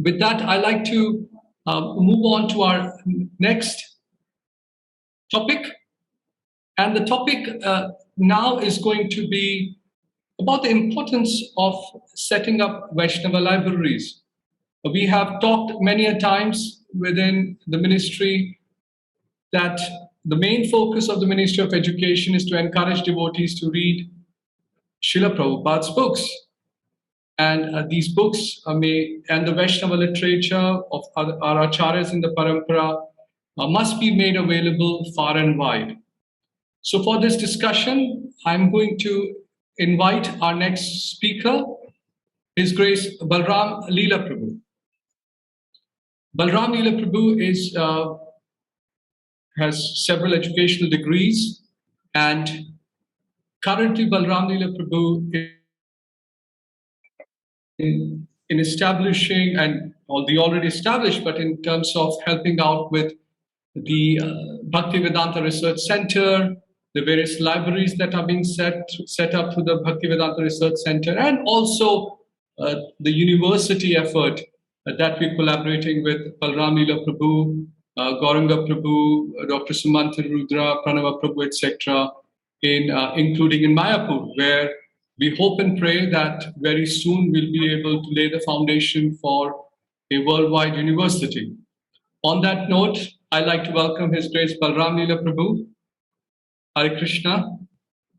With that, I'd like to move on to our next topic. And the topic now is going to be about the importance of setting up Vaishnava libraries. We have talked many a times within the ministry that the main focus of the Ministry of Education is to encourage devotees to read Srila Prabhupada's books. And these books and the Vaishnava literature of our acharyas in the parampara must be made available far and wide. So for this discussion, I'm going to invite our next speaker, His Grace Balaram Lila Prabhu. Balaram Lila Prabhu has several educational degrees, and currently Balaram Lila Prabhu in establishing and the already established, but in terms of helping out with the Bhaktivedanta Research Center, the various libraries that are being set up through the Bhaktivedanta Research Center, and also the university effort that we're collaborating with Balaram Lila Prabhu, Gauranga Prabhu, Dr. Sumanta Rudra, Pranava Prabhu, etc., including in Mayapur, where we hope and pray that very soon we'll be able to lay the foundation for a worldwide university. On that note, I'd like to welcome His Grace Balaram Lila Prabhu. Hare Krishna.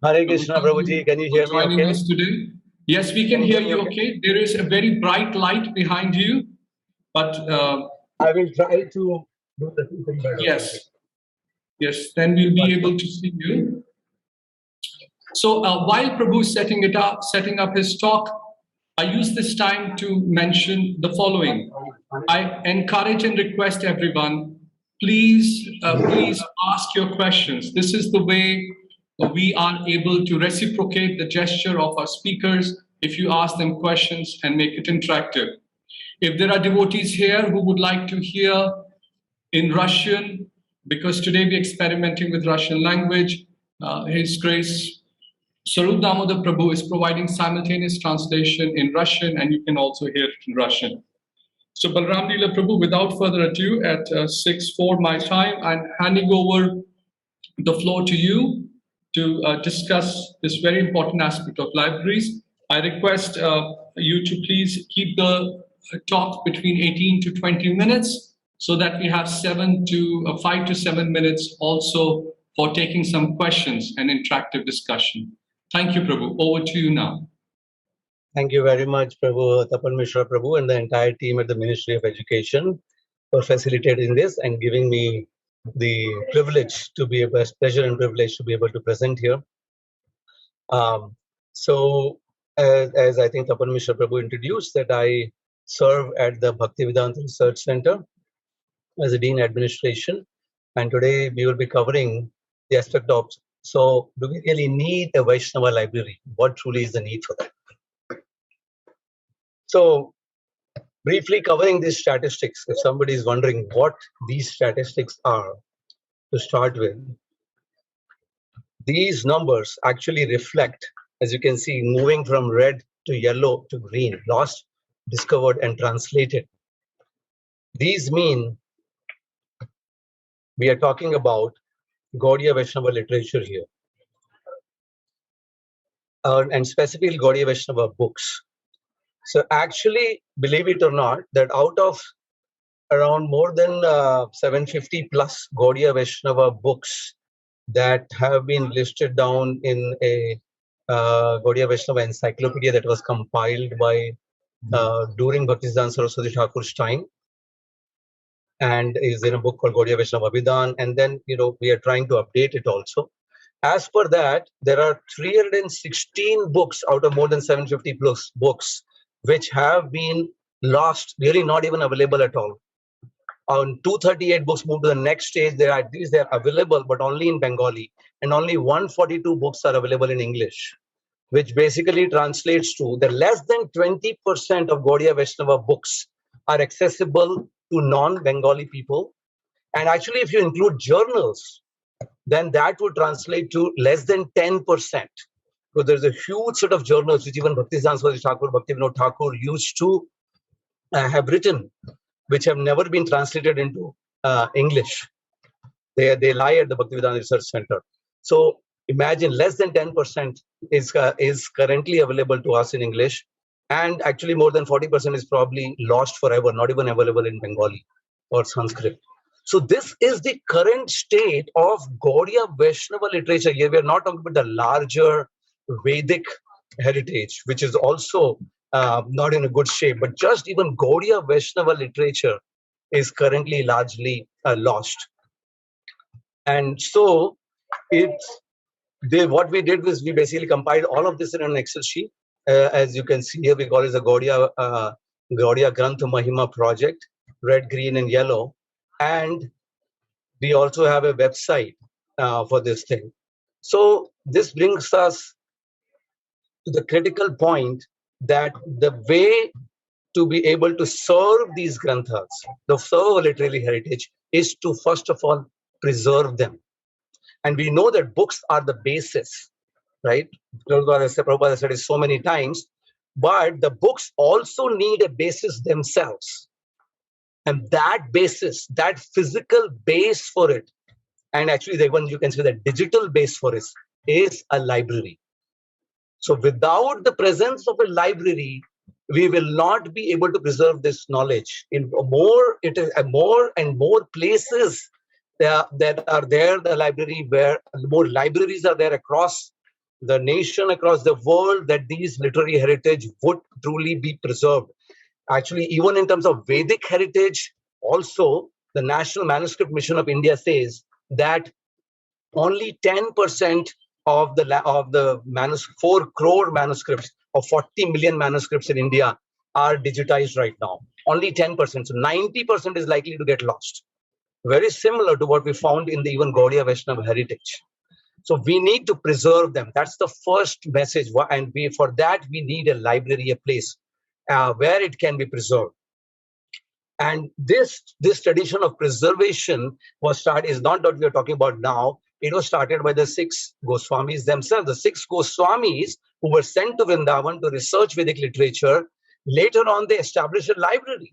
Hare Krishna, Prabhuji. Can you hear me joining okay? us today. Yes, we can hear you okay. There is a very bright light behind you, but I will try to do the thing better. Yes. Yes, then we'll be able to see you. So while Prabhu is setting up his talk, I use this time to mention the following. I encourage and request everyone, please ask your questions. This is the way we are able to reciprocate the gesture of our speakers if you ask them questions and make it interactive. If there are devotees here who would like to hear in Russian, because today we're experimenting with Russian language, His Grace Swarup Damodar Prabhu is providing simultaneous translation in Russian, and you can also hear it in Russian. So Balaram Lila Prabhu, without further ado, at 6:04 my time, I'm handing over the floor to you to discuss this very important aspect of libraries. I request you to please keep the talk between 18 to 20 minutes so that we have 5 to 7 minutes also for taking some questions and interactive discussion. Thank you, Prabhu. Over to you now. Thank you very much, Prabhu, Tapan Mishra Prabhu, and the entire team at the Ministry of Education for facilitating this and giving me the privilege to be able, pleasure and privilege to be able to present here. So, as I think Tapan Mishra Prabhu introduced, that I serve at the Bhaktivedanta Research Center as a Dean Administration, and today we will be covering the aspect of, so do we really need a Vaishnava library? What truly is the need for that? So, briefly covering these statistics, if somebody is wondering what these statistics are, to start with, these numbers actually reflect, as you can see, moving from red to yellow to green, lost, discovered, and translated. These mean we are talking about Gaudiya Vaishnava literature here, and specifically Gaudiya Vaishnava books. So actually, believe it or not, that out of around more than 750 plus Gaudiya Vaishnava books that have been listed down in a Gaudiya Vaishnava encyclopedia that was compiled by during Bhaktisiddhanta Saraswati Thakur's time, and is in a book called Gaudiya Vaishnava Abhidan, and then we are trying to update it also. As per that, there are 316 books out of more than 750 plus books which have been lost, really not even available at all. On 238 books moved to the next stage. They are available, but only in Bengali, and only 142 books are available in English, which basically translates to that less than 20% of Gaudiya Vaishnava books are accessible to non-Bengali people. And actually, if you include journals, then that would translate to less than 10%. So there's a huge set of journals which even Bhaktisiddhanta Saraswati Thakur, Bhaktivinoda Thakur used to have written, which have never been translated into English. They lie at the Bhaktivedanta Research Center. So imagine less than 10% is currently available to us in English, and actually more than 40% is probably lost forever, not even available in Bengali or Sanskrit. So this is the current state of Gaudiya Vaishnava literature. Here we are not talking about the larger Vedic heritage, which is also not in a good shape, but just even Gaudiya Vaishnava literature is currently largely lost. And so what we did was we basically compiled all of this in an Excel sheet. As you can see here, we call it the Gaudiya Grantha Mahima project, red, green, and yellow. And we also have a website for this thing. So this brings us to the critical point that the way to be able to serve these granthas, the serve literary heritage, is to first of all preserve them. And we know that books are the basis, right? Prabhupada said it so many times, but the books also need a basis themselves. And that basis, that physical base for it, and actually the one you can say the digital base for it, is a library. So without the presence of a library, we will not be able to preserve this knowledge. In more and more places that are there, the library, where more libraries are there across the nation, across the world, that these literary heritage would truly be preserved. Actually, even in terms of Vedic heritage, also the National Manuscript Mission of India says that only 10% of the 4 crore manuscripts of 40 million manuscripts in India are digitized right now. Only 10%. So 90% is likely to get lost. Very similar to what we found in the even Gaudiya Vaishnava heritage. So we need to preserve them. That's the first message. And for that, we need a library, a place where it can be preserved. And this tradition of preservation is not what we are talking about now. It was started by the 6 Goswamis themselves. The 6 Goswamis who were sent to Vrindavan to research Vedic literature. Later on, they established a library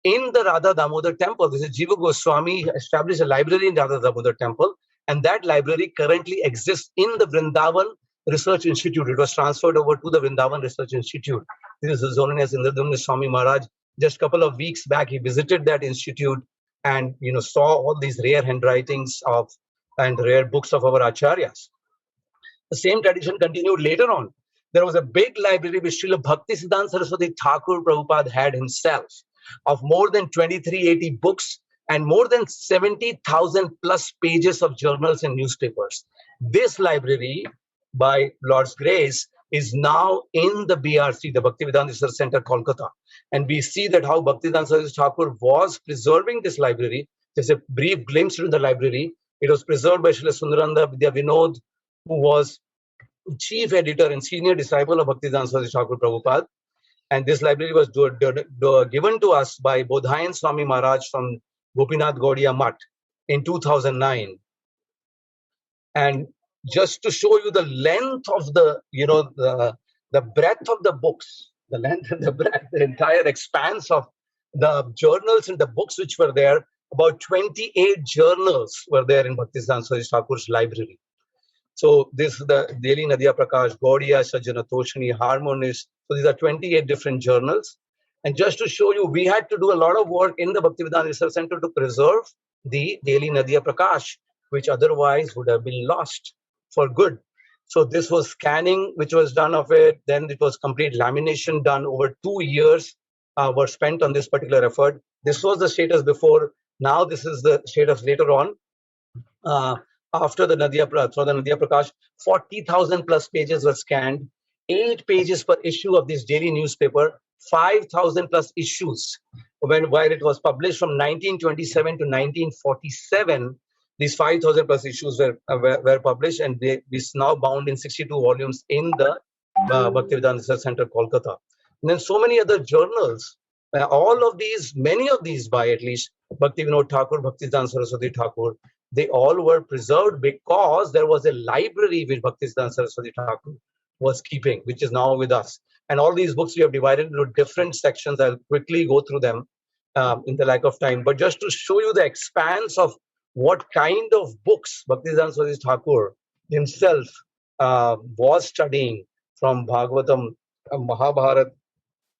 in the Radha Damodar temple. This is Jiva Goswami established a library in Radha Damodar temple. And that library currently exists in the Vrindavan Research Institute. It was transferred over to the Vrindavan Research Institute. This is known as Indradumna Swami Maharaj. Just a couple of weeks back, he visited that institute and saw all these rare handwritings and rare books of our acharyas. The same tradition continued later on. There was a big library which Srila Bhaktisiddhanta Saraswati Thakur Prabhupada had himself, of more than 2380 books and more than 70,000 plus pages of journals and newspapers. This library, by Lord's grace, is now in the BRC, the Bhaktivedanta Research Center, Kolkata. And we see that how Bhaktivedanta Saraswati Thakur was preserving this library. Just a brief glimpse into the library. It was preserved by Srila Sundaranda Vidya Vinod, who was chief editor and senior disciple of Bhaktivedanta Saraswati Thakur Prabhupada. And this library was given to us by Bodhayan Swami Maharaj from Gopinath Gaudiya Mutt in 2009. And just to show you the length of the breadth of the books, the length and the breadth, the entire expanse of the journals and the books which were there, about 28 journals were there in Bhaktisiddhanta Saraswati Thakur's library. So this is the Daily Nadya Prakash, Gaudiya, Sajjana Toshani, Harmonist. So these are 28 different journals. And just to show you, we had to do a lot of work in the Bhaktivedanta Research Center to preserve the Daily Nadya Prakash, which otherwise would have been lost for good. So this was scanning, which was done of it. Then it was complete lamination done. Over 2 years were spent on this particular effort. This was the status before. Now this is the status later on. After the Nadya Prakash, 40,000 plus pages were scanned, 8 pages per issue of this daily newspaper, 5,000 plus issues. While it was published from 1927 to 1947, these 5,000 plus issues were published, and this now bound in 62 volumes in the Bhaktivedanta Research Center, Kolkata. And then so many other journals, many of these by at least Bhakti Vinod Thakur, Bhaktisiddhanta Saraswati Thakur, they all were preserved because there was a library which Bhaktisiddhanta Saraswati Thakur was keeping, which is now with us. And all these books we have divided into different sections. I'll quickly go through them in the lack of time. But just to show you the expanse of what kind of books Bhaktivedanta Swami Thakur himself was studying, from Bhagavatam, Mahabharata,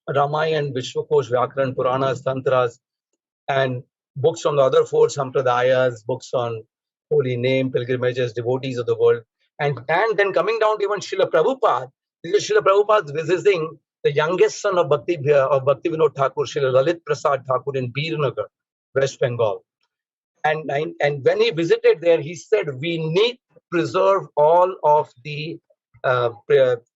Ramayana, Vishwakosh, Vyakaran, Puranas, Tantras, and books from the other four sampradayas, books on holy name, pilgrimages, devotees of the world. And then coming down to even Srila Prabhupada, this is Srila Prabhupada visiting the youngest son of Bhakti Vinod Thakur, Srila Lalit Prasad Thakur in Birnagar, West Bengal. And when he visited there, he said, we need to preserve all of the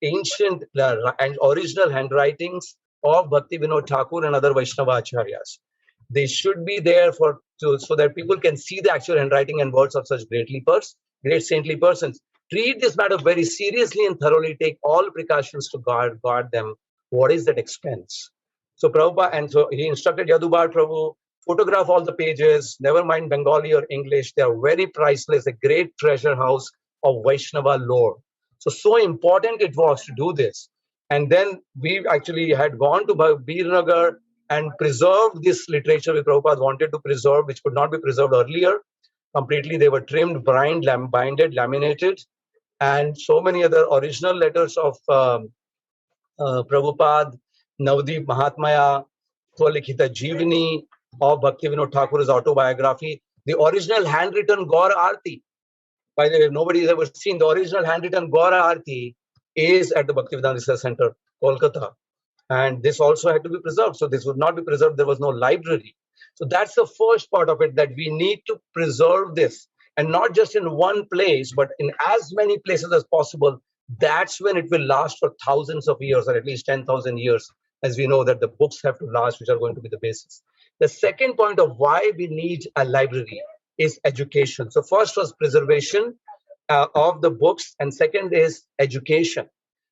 ancient and original handwritings of Bhakti Vinod Thakur and other Vaisnava acharyas. They should be there so that people can see the actual handwriting and words of such great saintly persons. Treat this matter very seriously and thoroughly. Take all precautions to guard them. What is that expense? So Prabhupada, and so he instructed Yadubar Prabhu, photograph all the pages, never mind Bengali or English. They are very priceless, a great treasure house of Vaishnava lore. So important it was to do this. And then we actually had gone to Birnagar and preserved this literature which Prabhupada wanted to preserve, which could not be preserved earlier. Completely, they were trimmed, binded, laminated, and so many other original letters of Prabhupada, Navdeep Mahatmaya, Twalikhita Jivani, of Bhakti Vinod Thakur's autobiography, the original handwritten Gaura Arti. By the way, nobody has ever seen the original handwritten Gaura Arti is at the Bhaktivedanta Research Center, Kolkata. And this also had to be preserved. So this would not be preserved. There was no library. So that's the first part of it, that we need to preserve this, and not just in one place, but in as many places as possible. That's when it will last for thousands of years, or at least 10,000 years, as we know that the books have to last, which are going to be the basis. The second point of why we need a library is education. So first was preservation of the books, and second is education.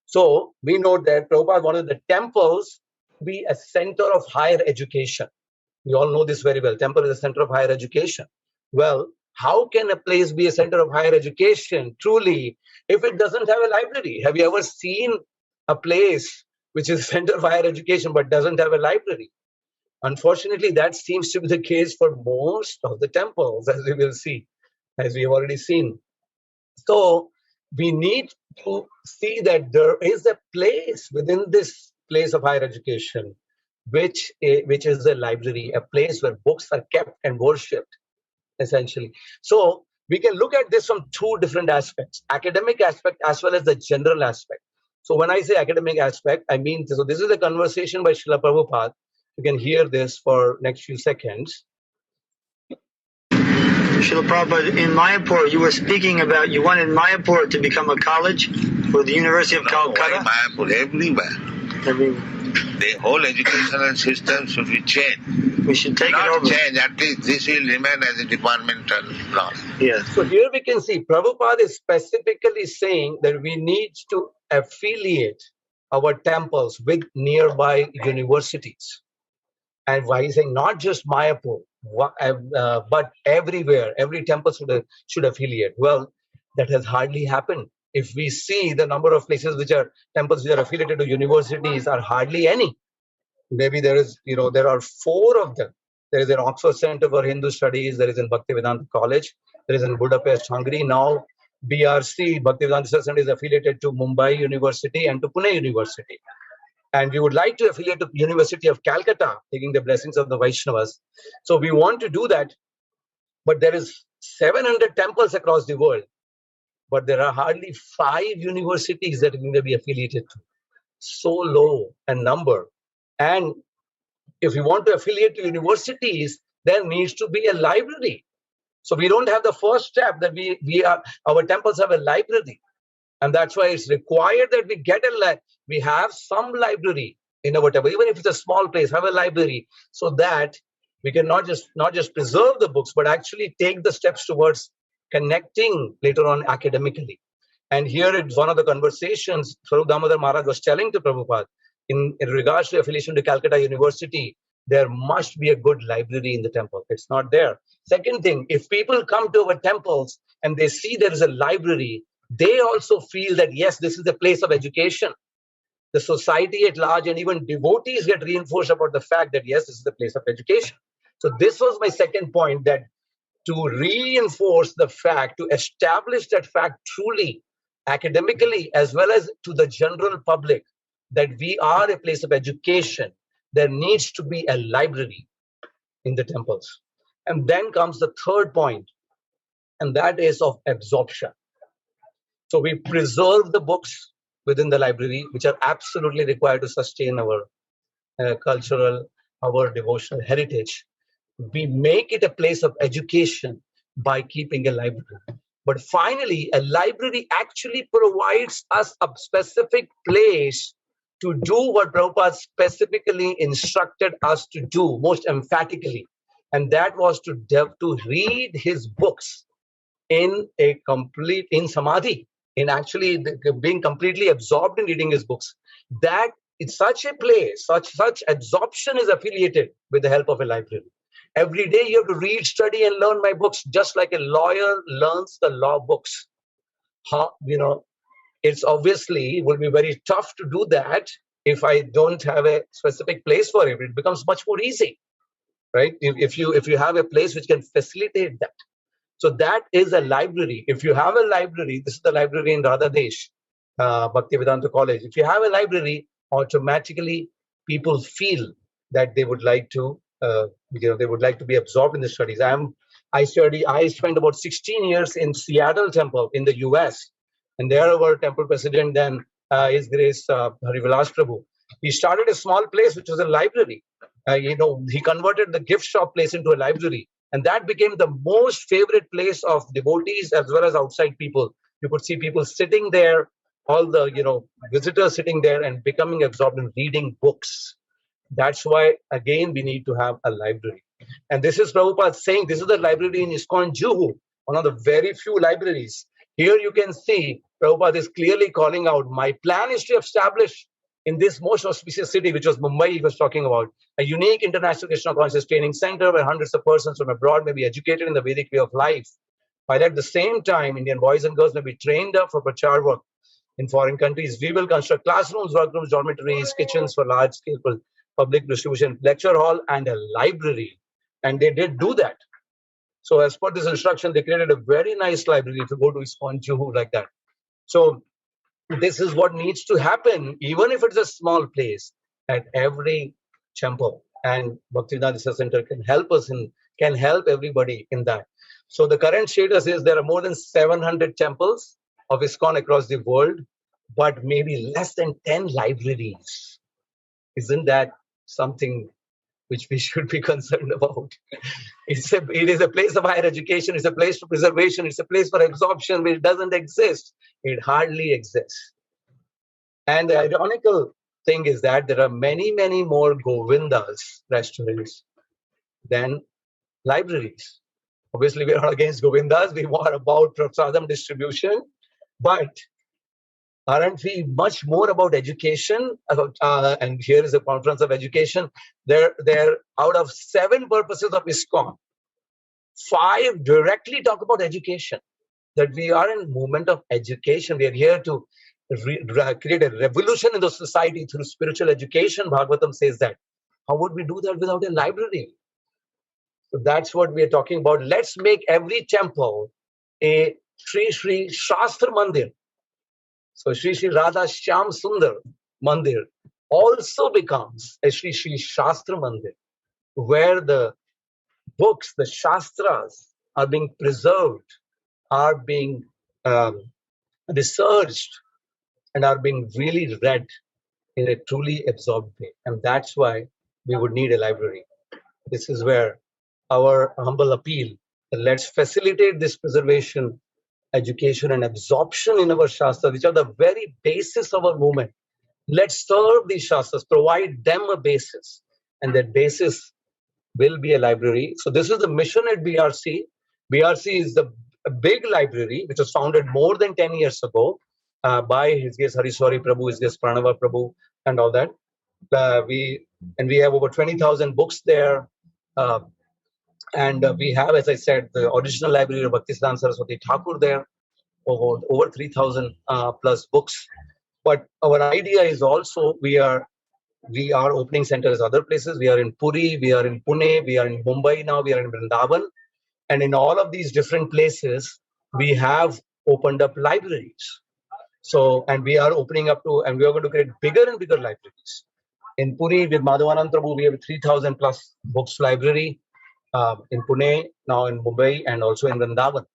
So we know that Prabhupada wanted the temples to be a center of higher education. We all know this very well. Temple is a center of higher education. Well, how can a place be a center of higher education truly if it doesn't have a library? Have you ever seen a place which is a center of higher education but doesn't have a library? Unfortunately, that seems to be the case for most of the temples, as we will see, as we have already seen. So we need to see that there is a place within this place of higher education, which is the library, a place where books are kept and worshipped, essentially. So we can look at this from two different aspects, academic aspect as well as the general aspect. So when I say academic aspect, I mean, so this is a conversation by Srila Prabhupada. You can hear this for next few seconds. Srila Prabhupada, in Mayapur, you were speaking about you wanted Mayapur to become a college for the University of Calcutta. Mayapur, everywhere. The whole educational system should be changed. We should take it over. Not change, at least this will remain as a departmental law. Yes. So here we can see Prabhupada is specifically saying that we need to affiliate our temples with nearby universities. And why he's saying not just Mayapur, but everywhere, every temple should affiliate. Well, that has hardly happened. If we see the number of places which are temples which are affiliated to universities are hardly any. Maybe there are 4 of them. There is an Oxford Center for Hindu Studies. There is in Bhaktivedanta College. There is in Budapest, Hungary. Now, BRC, Bhaktivedanta Center, is affiliated to Mumbai University and to Pune University. And we would like to affiliate to University of Calcutta, taking the blessings of the Vaishnavas. So we want to do that. But there is 700 temples across the world. But there are hardly 5 universities that are going to be affiliated to. So low a number. And if we want to affiliate to universities, there needs to be a library. So we don't have the first step that our temples have a library. And that's why it's required that we have some library in our temple, even if it's a small place, have a library, so that we can not just preserve the books, but actually take the steps towards connecting later on academically. And here it's one of the conversations Swarup Damodar Maharaj was telling to Prabhupada in regards to affiliation to Calcutta University. There must be a good library in the temple. It's not there. Second thing, if people come to our temples and they see there is a library, they also feel that, yes, this is a place of education. the society at large and even devotees get reinforced about the fact that yes, this is the place of education. So this was my second point, that to reinforce the fact, to establish that fact truly academically as well as to the general public, that we are a place of education, there needs to be a library in the temples. And then comes the third point, and that is of absorption. So we preserve the books within the library, which are absolutely required to sustain our cultural, our devotional heritage. We make it a place of education by keeping a library. But finally, a library actually provides us a specific place to do what Prabhupada specifically instructed us to do, most emphatically. And that was to read his books in samadhi, in actually being completely absorbed in reading his books. That it's such a place, such absorption is affiliated with the help of a library. Every day you have to read, study, and learn my books, just like a lawyer learns the law books. It's obviously will be very tough to do that if I don't have a specific place for it. It becomes much more easy, right? If you have a place which can facilitate that. So that is a library. If you have a library, this is the library in Radhadesh, Bhaktivedanta College. If you have a library, automatically people feel that they would like to, they would like to be absorbed in the studies. I spent about 16 years in Seattle Temple in the US, and there our temple president then, His Grace Harivilas Prabhu. He started a small place which was a library. He converted the gift shop place into a library. And that became the most favorite place of devotees as well as outside people. You could see people sitting there, all the visitors sitting there and becoming absorbed in reading books. That's why, again, we need to have a library. And this is Prabhupada saying, this is the library in ISKCON Juhu, one of the very few libraries. Here you can see Prabhupada is clearly calling out, my plan is to establish in this most auspicious city, which was Mumbai he was talking about, a unique international Krishna conscious training center where hundreds of persons from abroad may be educated in the Vedic way of life. While at the same time, Indian boys and girls may be trained up for prachar work in foreign countries. We will construct classrooms, workrooms, dormitories, kitchens for large-scale public distribution, lecture hall, and a library. And they did do that. So as per this instruction, they created a very nice library if you go to ISKCON Juhu like that. So this is what needs to happen, even if it's a small place, at every temple. And Bhaktivedanta Research Center can help us can help everybody in that. So the current status is there are more than 700 temples of ISKCON across the world, but maybe less than 10 libraries. Isn't that something which we should be concerned about? It is a place of higher education, it's a place for preservation, it's a place for absorption, which doesn't exist. It hardly exists. And the ironical thing is that there are many, many more Govindas restaurants than libraries. Obviously, we are not against Govindas, we are about prasadam distribution, but aren't we much more about education? And here is a conference of education. There out of 7 purposes of ISKCON, 5 directly talk about education. That we are in a movement of education. We are here to create a revolution in the society through spiritual education. Bhagavatam says that. How would we do that without a library? So that's what we are talking about. Let's make every temple a Sri Shastra Mandir. So Sri Radha Shyam Sundar Mandir also becomes a Sri Shastra Mandir, where the books, the Shastras, are being preserved, are being researched, and are being really read in a truly absorbed way. And that's why we would need a library. This is where our humble appeal, let's facilitate this preservation, education, and absorption in our Shastras, which are the very basis of our movement. Let's serve these Shastras, provide them a basis, and that basis will be a library. So this is the mission at BRC. BRC is a big library which was founded more than 10 years ago by His Grace Hariswari Prabhu, His Grace Pranava Prabhu, and all that. We have over 20,000 books there. And we have, as I said, the original library of Bhaktisiddhanta Saraswati Thakur there, over 3,000 plus books. But our idea is also we are opening centers other places. We are in Puri, we are in Pune, we are in Mumbai now, we are in Vrindavan. And in all of these different places, we have opened up libraries. So, and we are opening up to, and we are going to create bigger and bigger libraries. In Puri, with Madhavanand Prabhu, we have a 3,000 plus books library. In Pune, now in Mumbai, and also in Vrindavan.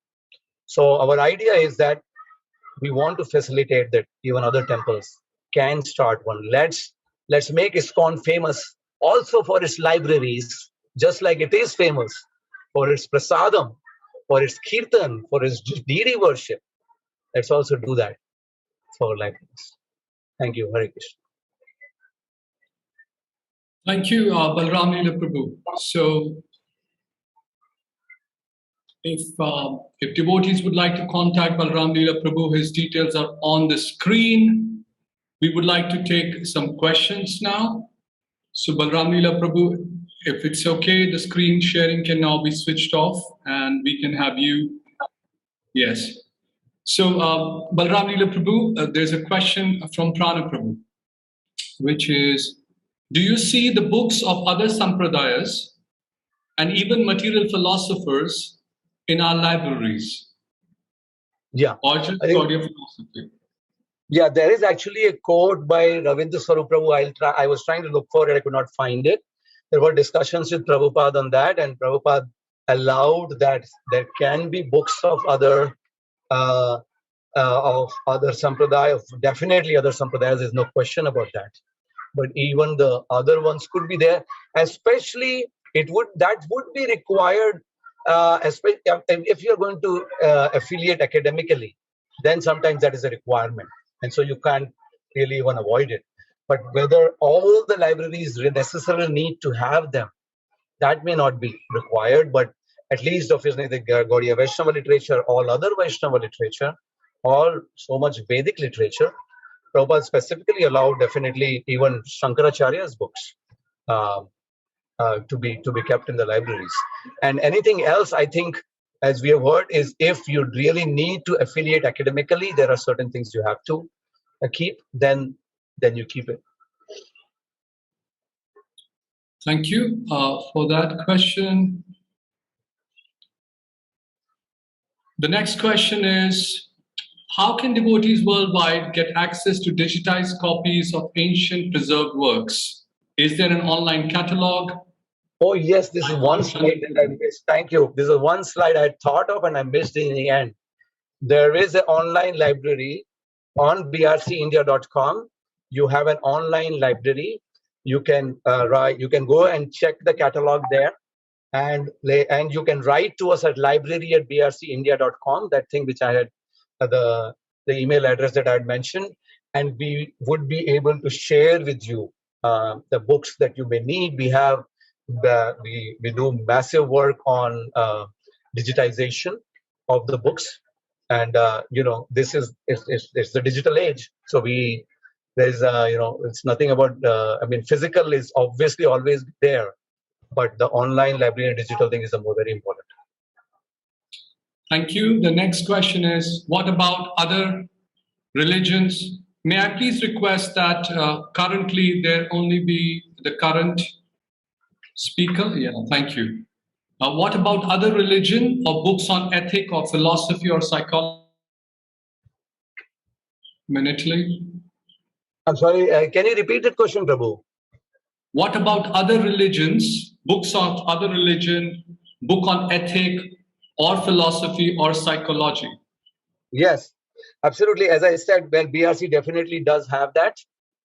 So our idea is that we want to facilitate that even other temples can start one. Let's make ISKCON famous also for its libraries, just like it is famous for its prasadam, for its kirtan, for its deity worship. Let's also do that for libraries. Thank you, Hare Krishna. Thank you, Balaram Lila Prabhu. So, if devotees would like to contact Balaram Lila Prabhu, his details are on the screen. We would like to take some questions now. So, Balaram Lila Prabhu, if it's okay, the screen sharing can now be switched off and we can have you. Yes. So, Balaram Lila Prabhu, there's a question from Prana Prabhu, which is, do you see the books of other sampradayas and even material philosophers in our libraries? Yeah. Or just Gaudiya philosophy? Yeah, there is actually a quote by Ravindra Swarup Prabhu. I was trying to look for it, I could not find it. There were discussions with Prabhupada on that, and Prabhupada allowed that there can be books of other sampradaya, definitely other sampradayas. There's no question about that. But even the other ones could be there. Especially, that would be required. Especially if you're going to affiliate academically, then sometimes that is a requirement, and so you can't really even avoid it. But whether all the libraries necessarily need to have them, that may not be required. But at least obviously the Gaudiya Vaishnava literature, all other Vaishnava literature, all so much Vedic literature, Prabhupada specifically allowed definitely even Shankaracharya's books to be kept in the libraries. And anything else, I think, as we have heard, is if you really need to affiliate academically, there are certain things you have to keep, then you keep it. Thank you for that question. The next question is, how can devotees worldwide get access to digitized copies of ancient preserved works? Is there an online catalog? Oh yes, this is one slide that I missed. Thank you. This is one slide I thought of and I missed in the end. There is an online library on brcindia.com. You have an online library. You can go and check the catalog there, and you can write to us at library@brcindia.com. That thing which I had, the email address that I had mentioned, and we would be able to share with you the books that you may need. We have we do massive work on digitization of the books, and this is it's the digital age. So there's it's nothing about physical is obviously always there, but the online library and digital thing is very important. Thank you. The next question is, what about other religions? May I please request that currently there only be the current speaker? Yeah, thank you. What about other religion or books on ethic or philosophy or psychology? Minutely. I'm sorry, can you repeat that question, Prabhu? What about other religions, books of other religion, book on ethic or philosophy or psychology? Yes, absolutely. As I said, well, BRC definitely does have that.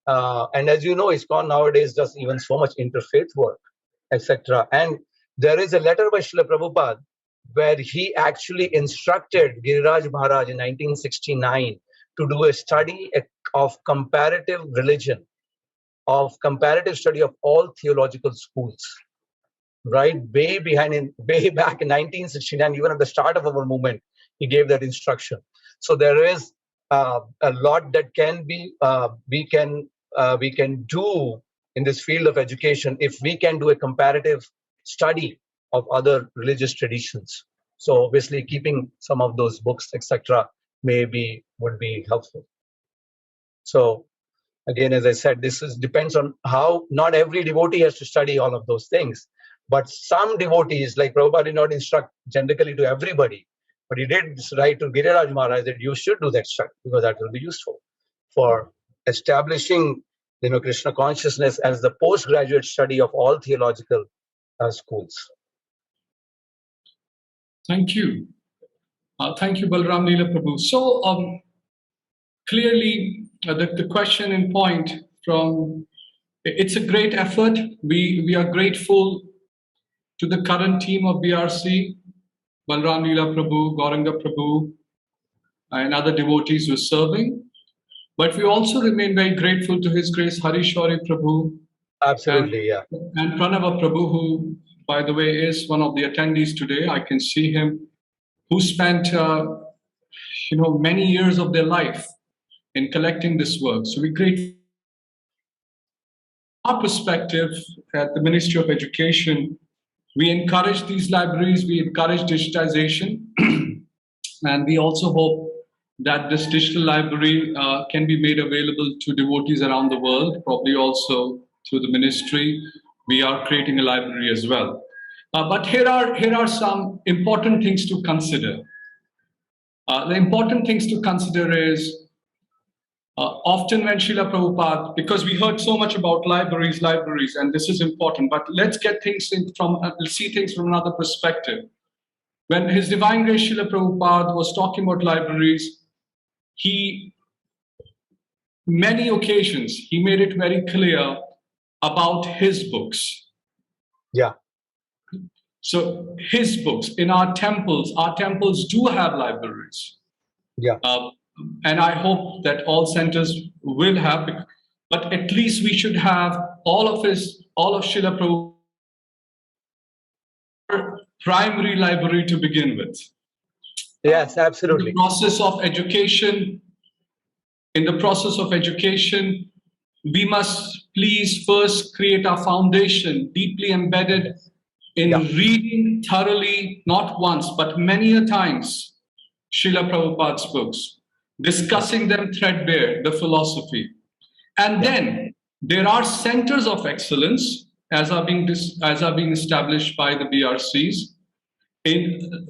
And as you know, ISKCON nowadays does even so much interfaith work, etc. And there is a letter by Srila Prabhupada where he actually instructed Giriraj Maharaj in 1969 to do a study of comparative religion, of comparative study of all theological schools. Right, way back in 1969, even at the start of our movement, he gave that instruction. So there is a lot that can be we can do in this field of education if we can do a comparative study of other religious traditions. So obviously, keeping some of those books, etc., would be helpful. So again, as I said, depends on how not every devotee has to study all of those things. But some devotees, like Prabhupada did not instruct generically to everybody, but he did write to Giriraj Maharaj that you should do that study because that will be useful for establishing, Krishna consciousness as the postgraduate study of all theological schools. Thank you. Thank you, Balaram, Lila Prabhu. So clearly, the question in point from, it's a great effort. We are grateful to the current team of BRC, Balaram, Lila Prabhu, Gauranga Prabhu, and other devotees who are serving. But we also remain very grateful to His Grace Harishwari Prabhu. Absolutely, and Pranava Prabhu, who, by the way, is one of the attendees today. I can see him, who spent many years of their life in collecting this work. So we're grateful. Our perspective at the Ministry of Education, we encourage these libraries, we encourage digitization, and we also hope that this digital library can be made available to devotees around the world, probably also through the ministry. We are creating a library as well. But here are some important things to consider. The important things to consider is often when Srila Prabhupada, because we heard so much about libraries, and this is important, but let's get things see things from another perspective. When His Divine Grace Srila Prabhupada was talking about libraries, many occasions, he made it very clear about his books. Yeah. So his books in our temples do have libraries. Yeah. And I hope that all centers will have, but at least we should have all of Srila Prabhupada's primary library to begin with. Yes, absolutely. In the process of education, we must please first create a foundation deeply embedded in reading thoroughly, not once, but many a times, Srila Prabhupada's books, discussing them threadbare, the philosophy. And then there are centers of excellence as are being established by the BRCs,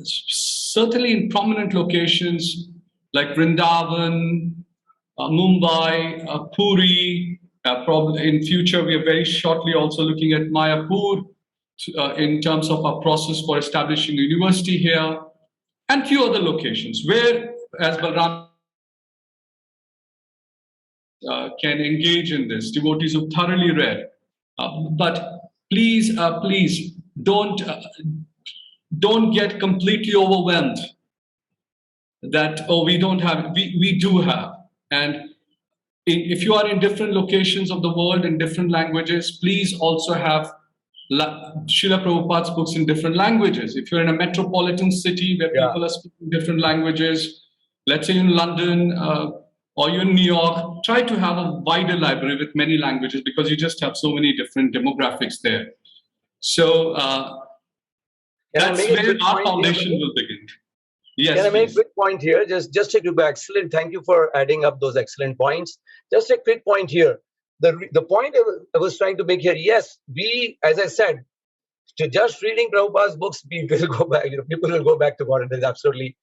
certainly in prominent locations like Vrindavan, Mumbai, Puri. Probably in future, we are very shortly also looking at Mayapur in terms of our process for establishing a university here, and few other locations where, as Balaram can engage in this, devotees who thoroughly read. But please don't get completely overwhelmed that, we don't have it. We do have. And if you are in different locations of the world in different languages, please also have Srila Prabhupada's books in different languages. If you're in a metropolitan city where people are speaking different languages, let's say in London or you're in New York, try to have a wider library with many languages because you just have so many different demographics there. So that's where our foundation will begin. Yes, can I make a quick point here? Just take you back. Excellent. Thank you for adding up those excellent points. Just a quick point here. The point I was trying to make here, yes, as I said, to just reading Prabhupada's books, people will go back. People will go back to God, and there's absolutely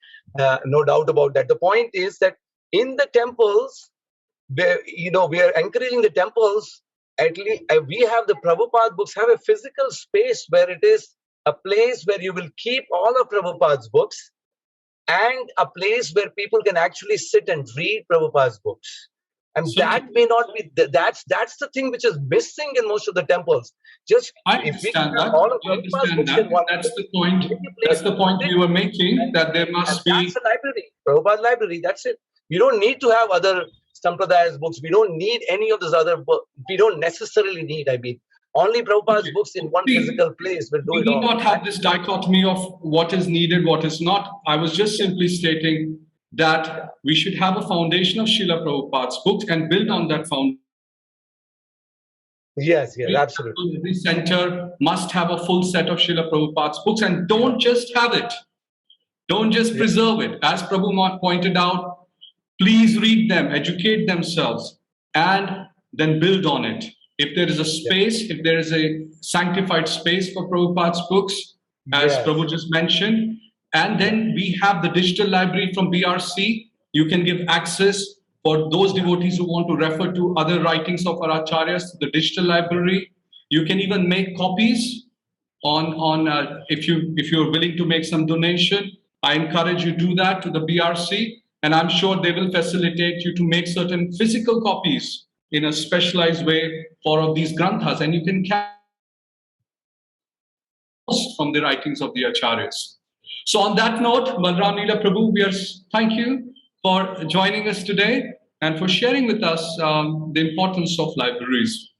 no doubt about that. The point is that in the temples, we are encouraging the temples. At least we have the Prabhupada books have a physical space where it is a place where you will keep all of Prabhupada's books, and a place where people can actually sit and read Prabhupada's books. And that may not be, that's the thing which is missing in most of the temples. I understand that. That's the point. That's the point we were making, that there must be. That's a library, Prabhupada library, that's it. You don't need to have other Sampradayas books. We don't need any of those other books. We don't necessarily need, only Prabhupada's books in one physical place will do it all. We do not have this dichotomy of what is needed, what is not. I was just simply stating that we should have a foundation of Srila Prabhupada's books and build on that foundation. Yes, absolutely. Every center must have a full set of Srila Prabhupada's books, and don't just have it. Don't just preserve it. As Prabhu pointed out, please read them, educate themselves. and then build on it. If there is a space, if there is a sanctified space for Prabhupada's books, as Yes. Prabhu just mentioned, and then we have the digital library from BRC. You can give access for those devotees who want to refer to other writings of our acharyas to the digital library. You can even make copies if you're willing to make some donation. I encourage you to do that to the BRC, and I'm sure they will facilitate you to make certain physical copies in a specialized way for these granthas, and you can carry from the writings of the acharyas. So on that note, Balaram, Lila, Prabhu, thank you for joining us today and for sharing with us the importance of libraries.